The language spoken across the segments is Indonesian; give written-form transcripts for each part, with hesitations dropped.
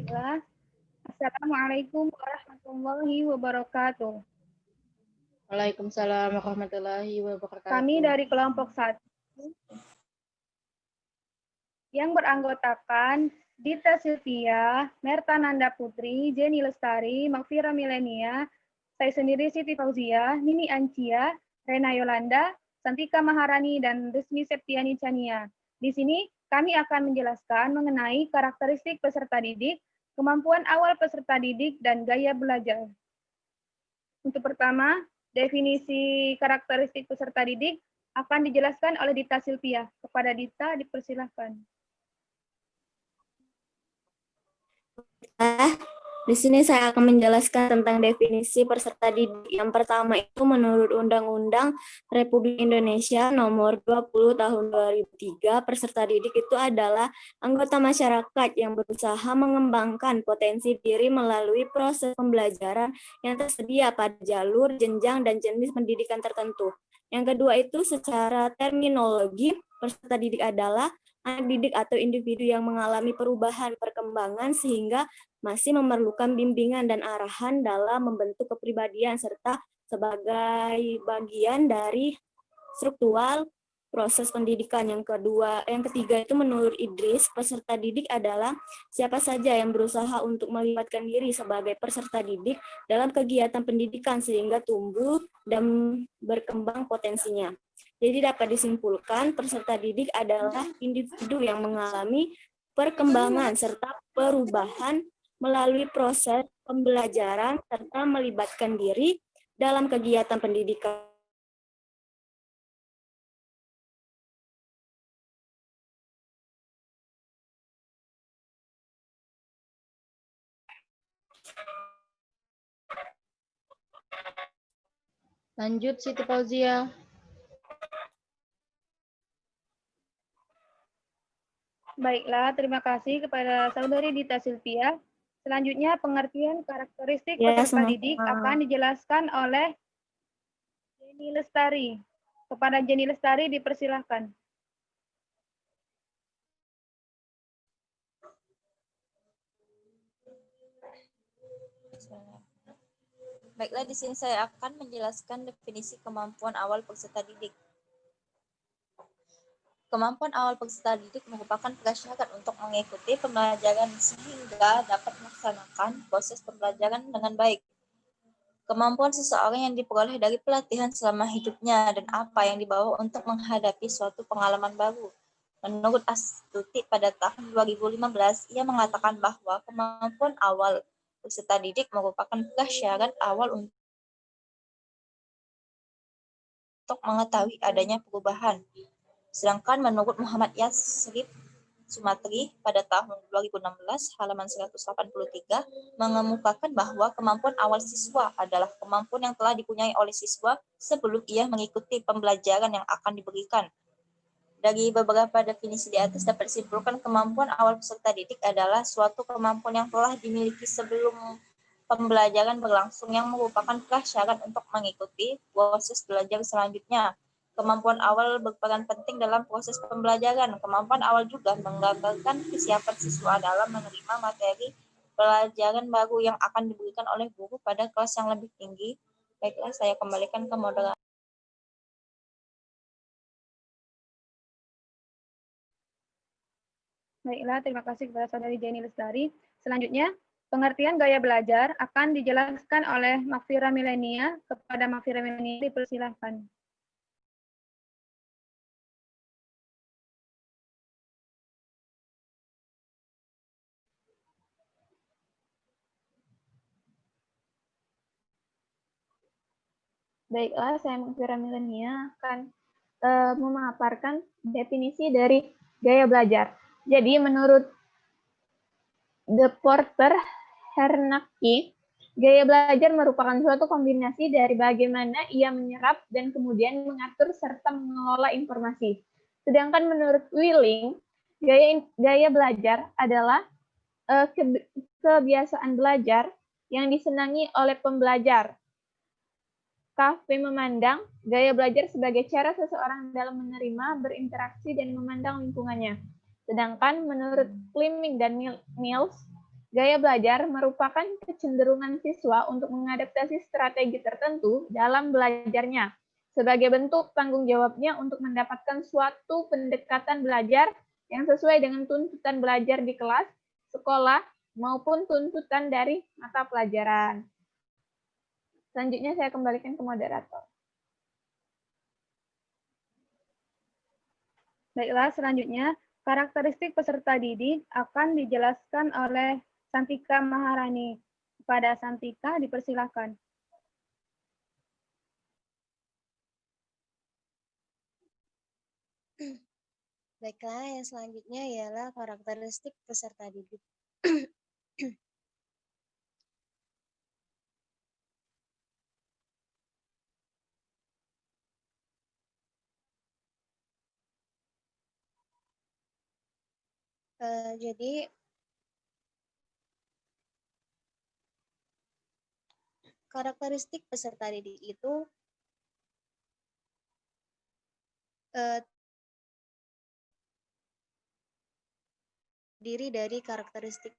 Bismillah. Assalamualaikum warahmatullahi wabarakatuh. Waalaikumsalam warahmatullahi Kami wabarakatuh. dari kelompok 1 yang beranggotakan Dita Sylvia, Merta Nanda Putri, Jenny Lestari, Makfira Milenia, saya sendiri Siti Fauzia, Nini Ancia, Rena Yolanda, Santika Maharani, dan Resmi Septiani Chania. Di sini kami akan menjelaskan mengenai karakteristik peserta didik, kemampuan awal peserta didik, dan gaya belajar. Untuk pertama, definisi karakteristik peserta didik akan dijelaskan oleh Dita Sylvia. Kepada Dita, dipersilahkan. Di sini saya akan menjelaskan tentang definisi peserta didik. Yang pertama itu menurut Undang-Undang Republik Indonesia Nomor 20 Tahun 2003, peserta didik itu adalah anggota masyarakat yang berusaha mengembangkan potensi diri melalui proses pembelajaran yang tersedia pada jalur, jenjang, dan jenis pendidikan tertentu. Yang kedua itu secara terminologi, peserta didik adalah anak didik atau individu yang mengalami perubahan perkembangan sehingga masih memerlukan bimbingan dan arahan dalam membentuk kepribadian serta sebagai bagian dari struktural proses pendidikan. Yang ketiga itu menurut Idris, peserta didik adalah siapa saja yang berusaha untuk melibatkan diri sebagai peserta didik dalam kegiatan pendidikan sehingga tumbuh dan berkembang potensinya. Jadi dapat disimpulkan peserta didik adalah individu yang mengalami perkembangan serta perubahan melalui proses pembelajaran serta melibatkan diri dalam kegiatan pendidikan. Lanjut Siti Fauzia. Baiklah, terima kasih kepada Saudari Dita Sylvia. Selanjutnya, pengertian karakteristik peserta didik akan dijelaskan oleh Jenny Lestari. Kepada Jenny Lestari, dipersilahkan. Baiklah, di sini saya akan menjelaskan definisi kemampuan awal peserta didik. Kemampuan awal peserta didik merupakan prasyarat untuk mengikuti pembelajaran sehingga dapat melaksanakan proses pembelajaran dengan baik. Kemampuan seseorang yang diperoleh dari pelatihan selama hidupnya dan apa yang dibawa untuk menghadapi suatu pengalaman baru. Menurut Astuti pada tahun 2015, ia mengatakan bahwa kemampuan awal peserta didik merupakan prasyarat awal untuk mengetahui adanya perubahan. Sedangkan menurut Muhammad Yasrib Sumatri pada tahun 2016, halaman 183, mengemukakan bahwa kemampuan awal siswa adalah kemampuan yang telah dipunyai oleh siswa sebelum ia mengikuti pembelajaran yang akan diberikan. Dari beberapa definisi di atas dapat disimpulkan kemampuan awal peserta didik adalah suatu kemampuan yang telah dimiliki sebelum pembelajaran berlangsung yang merupakan prasyarat untuk mengikuti proses belajar selanjutnya. Kemampuan awal berperan penting dalam proses pembelajaran. Kemampuan awal juga menggambarkan kesiapan siswa dalam menerima materi pelajaran baru yang akan diberikan oleh guru pada kelas yang lebih tinggi. Baiklah, saya kembalikan ke moderator. Baiklah, terima kasih kepada Saudari Jenny Lestari. Selanjutnya, pengertian gaya belajar akan dijelaskan oleh Makfira Milenia. Kepada Makfira Milenia, dipersilahkan. Baiklah, saya Makfira Milenia akan memaparkan definisi dari gaya belajar. Jadi, menurut De Porter Hernacki, gaya belajar merupakan suatu kombinasi dari bagaimana ia menyerap dan kemudian mengatur serta mengelola informasi. Sedangkan menurut Willing, gaya belajar adalah kebiasaan belajar yang disenangi oleh pembelajar. KV memandang gaya belajar sebagai cara seseorang dalam menerima, berinteraksi, dan memandang lingkungannya. Sedangkan menurut Fleming dan Mills, Gaya belajar merupakan kecenderungan siswa untuk mengadaptasi strategi tertentu dalam belajarnya sebagai bentuk tanggung jawabnya untuk mendapatkan suatu pendekatan belajar yang sesuai dengan tuntutan belajar di kelas, sekolah, maupun tuntutan dari mata pelajaran. Selanjutnya saya kembalikan ke moderator. Baiklah, selanjutnya karakteristik peserta didik akan dijelaskan oleh Santika Maharani. Kepada Santika dipersilakan. Baiklah, yang selanjutnya ialah karakteristik peserta didik. Jadi karakteristik peserta didik itu terdiri dari karakteristik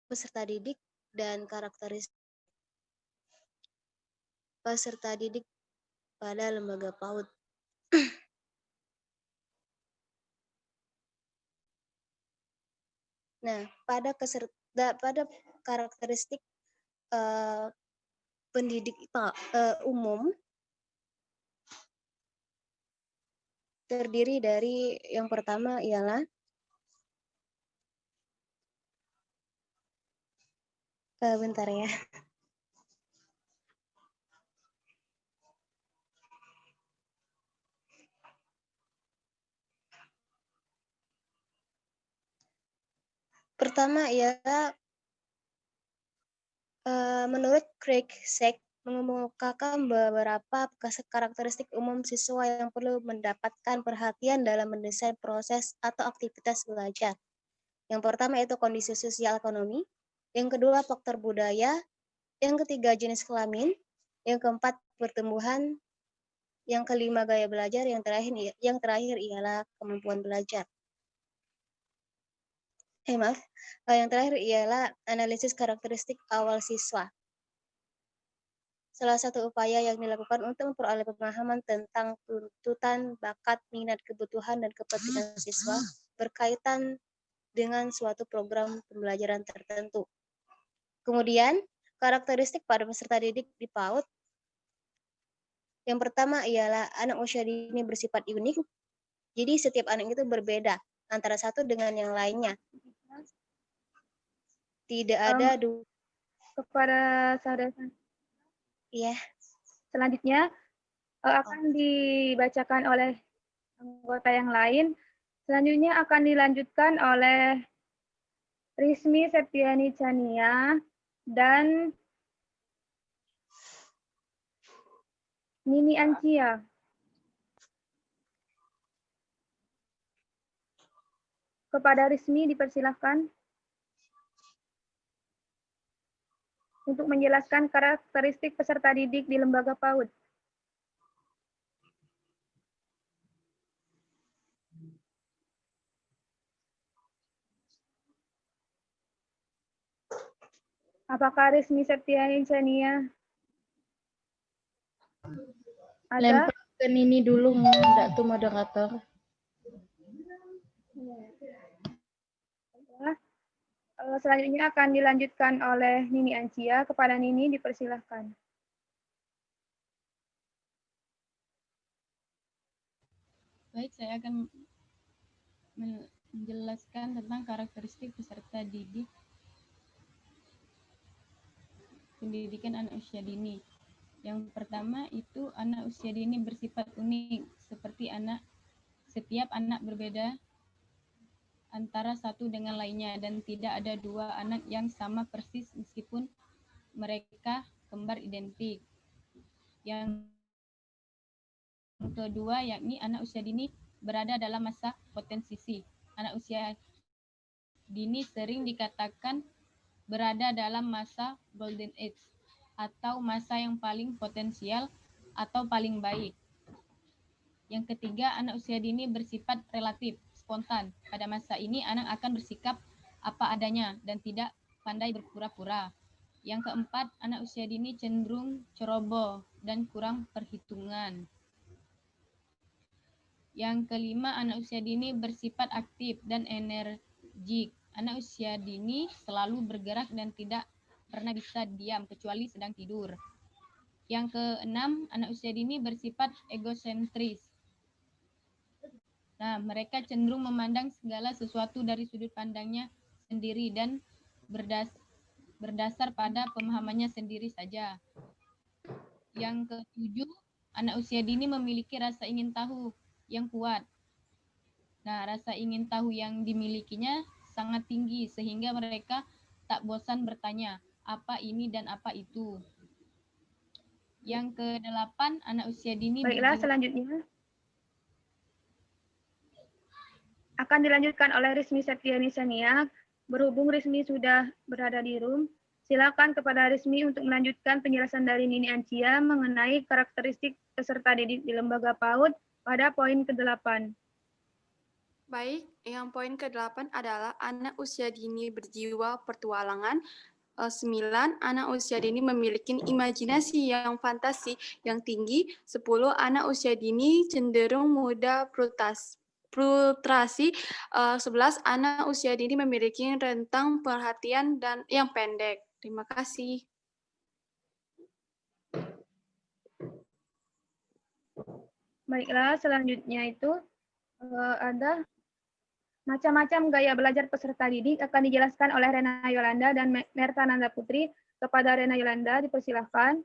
peserta didik dan karakteristik peserta didik pada lembaga PAUD. Nah, pada karakteristik pendidik umum terdiri dari yang pertama ialah bentar ya. Pertama ialah menurut Craig Sack mengemukakan beberapa karakteristik umum siswa yang perlu mendapatkan perhatian dalam mendesain proses atau aktivitas belajar. Yang pertama itu kondisi sosial ekonomi, yang kedua faktor budaya, yang ketiga jenis kelamin, yang keempat pertumbuhan, yang kelima gaya belajar, yang terakhir ialah kemampuan belajar. Yang terakhir ialah analisis karakteristik awal siswa. Salah satu upaya yang dilakukan untuk memperoleh pemahaman tentang tuntutan, bakat, minat, kebutuhan, dan kepentingan siswa berkaitan dengan suatu program pembelajaran tertentu. Kemudian, karakteristik pada peserta didik di PAUD. Yang pertama ialah anak usia dini bersifat unik. Jadi setiap anak itu berbeda antara satu dengan yang lainnya. Tidak ada kepada saudara. Iya. Selanjutnya akan dibacakan oleh anggota yang lain. Selanjutnya akan dilanjutkan oleh Rizmi Septiani Chania dan Nini Ancia. Kepada Rizmi dipersilahkan untuk menjelaskan karakteristik peserta didik di lembaga PAUD. Apakah Rizmi Septiani Chania ada? Lempar ke Nini dulu, enggak tuh moderator. Selanjutnya akan dilanjutkan oleh Nini Ancia. Kepada Nini dipersilahkan. Baik, saya akan menjelaskan tentang karakteristik peserta didik pendidikan anak usia dini. Yang pertama itu anak usia dini bersifat unik, seperti setiap anak berbeda antara satu dengan lainnya dan tidak ada dua anak yang sama persis meskipun mereka kembar identik. Yang kedua yakni anak usia dini berada dalam masa potensisi. Anak usia dini sering dikatakan berada dalam masa golden age atau masa yang paling potensial atau paling baik. Yang ketiga, anak usia dini bersifat relatif, spontan. Pada masa ini, anak akan bersikap apa adanya dan tidak pandai berpura-pura. Yang keempat, anak usia dini cenderung ceroboh dan kurang perhitungan. Yang kelima, anak usia dini bersifat aktif dan energik. Anak usia dini selalu bergerak dan tidak pernah bisa diam kecuali sedang tidur. Yang keenam, anak usia dini bersifat egosentris. Nah, mereka cenderung memandang segala sesuatu dari sudut pandangnya sendiri dan berdasar pada pemahamannya sendiri saja. Yang ketujuh, anak usia dini memiliki rasa ingin tahu yang kuat. Nah, rasa ingin tahu yang dimilikinya sangat tinggi sehingga mereka tak bosan bertanya apa ini dan apa itu. Yang kedelapan, anak usia dini Baiklah, selanjutnya akan dilanjutkan oleh Rizmi Septiani Saniak. Berhubung Rizmi sudah berada di room, silakan kepada Rizmi untuk melanjutkan penjelasan dari Nini Ancia mengenai karakteristik peserta didik di lembaga PAUD pada poin ke-8. Baik, yang poin ke-8 adalah anak usia dini berjiwa pertualangan. 9. Anak usia dini memiliki imajinasi yang fantasi yang tinggi. 10. Anak usia dini cenderung mudah frustrasi. 11. Anak usia dini memiliki rentang perhatian dan yang pendek. Terima kasih. Baiklah, selanjutnya itu ada macam-macam gaya belajar peserta didik akan dijelaskan oleh Rena Yolanda dan Merta Nanda Putri. Kepada Rena Yolanda, dipersilahkan.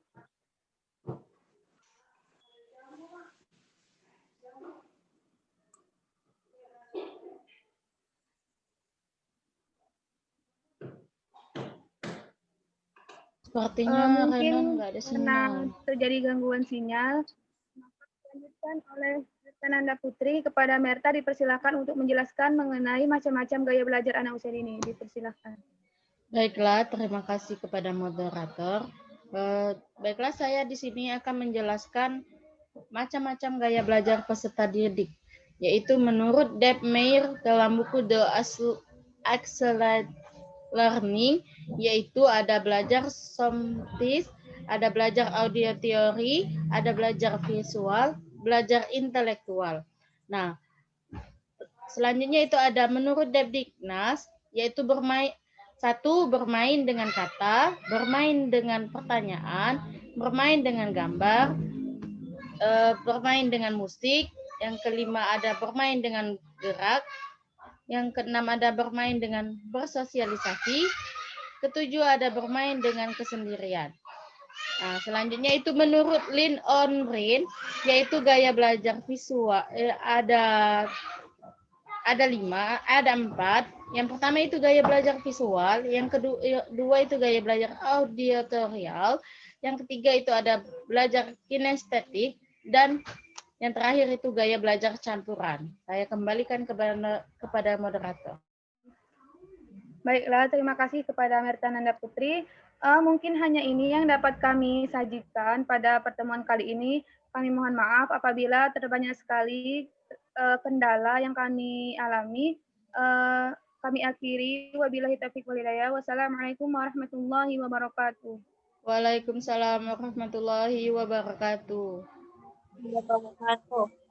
Sepertinya Rena Mungkin nggak ada karena sinyal. terjadi gangguan sinyal, maka dilanjutkan oleh Merta Nanda Putri. Kepada Merta dipersilahkan untuk menjelaskan mengenai macam-macam gaya belajar anak usia dini. Dipersilahkan. Baiklah, terima kasih kepada moderator. Baiklah, saya di sini akan menjelaskan macam-macam gaya belajar peserta didik, yaitu menurut Deb Meir dalam buku The Accelerated Learning, yaitu ada belajar somatis, ada belajar audio teori, ada belajar visual, belajar intelektual. Nah, selanjutnya itu ada menurut Deb Dignas, yaitu bermain dengan kata, bermain dengan pertanyaan, bermain dengan gambar, bermain dengan musik. Yang kelima ada bermain dengan gerak. Yang keenam ada bermain dengan bersosialisasi. Ketujuh ada bermain dengan kesendirian. Nah, selanjutnya itu menurut Lin On Rin, yaitu gaya belajar visual. Ada 4. Yang pertama itu gaya belajar visual, yang kedua itu gaya belajar auditorial, yang ketiga itu ada belajar kinestetik, dan yang terakhir itu gaya belajar campuran. Saya kembalikan kepada moderator. Baiklah, terima kasih kepada Merta Nanda Putri. Mungkin hanya ini yang dapat kami sajikan pada pertemuan kali ini. Kami mohon maaf apabila terbanyak sekali kendala yang kami alami. Kami akhiri. Wabillahi taufiq wal hidayah. Wassalamualaikum warahmatullahi wabarakatuh. Waalaikumsalam warahmatullahi wabarakatuh. Wabarakatuh.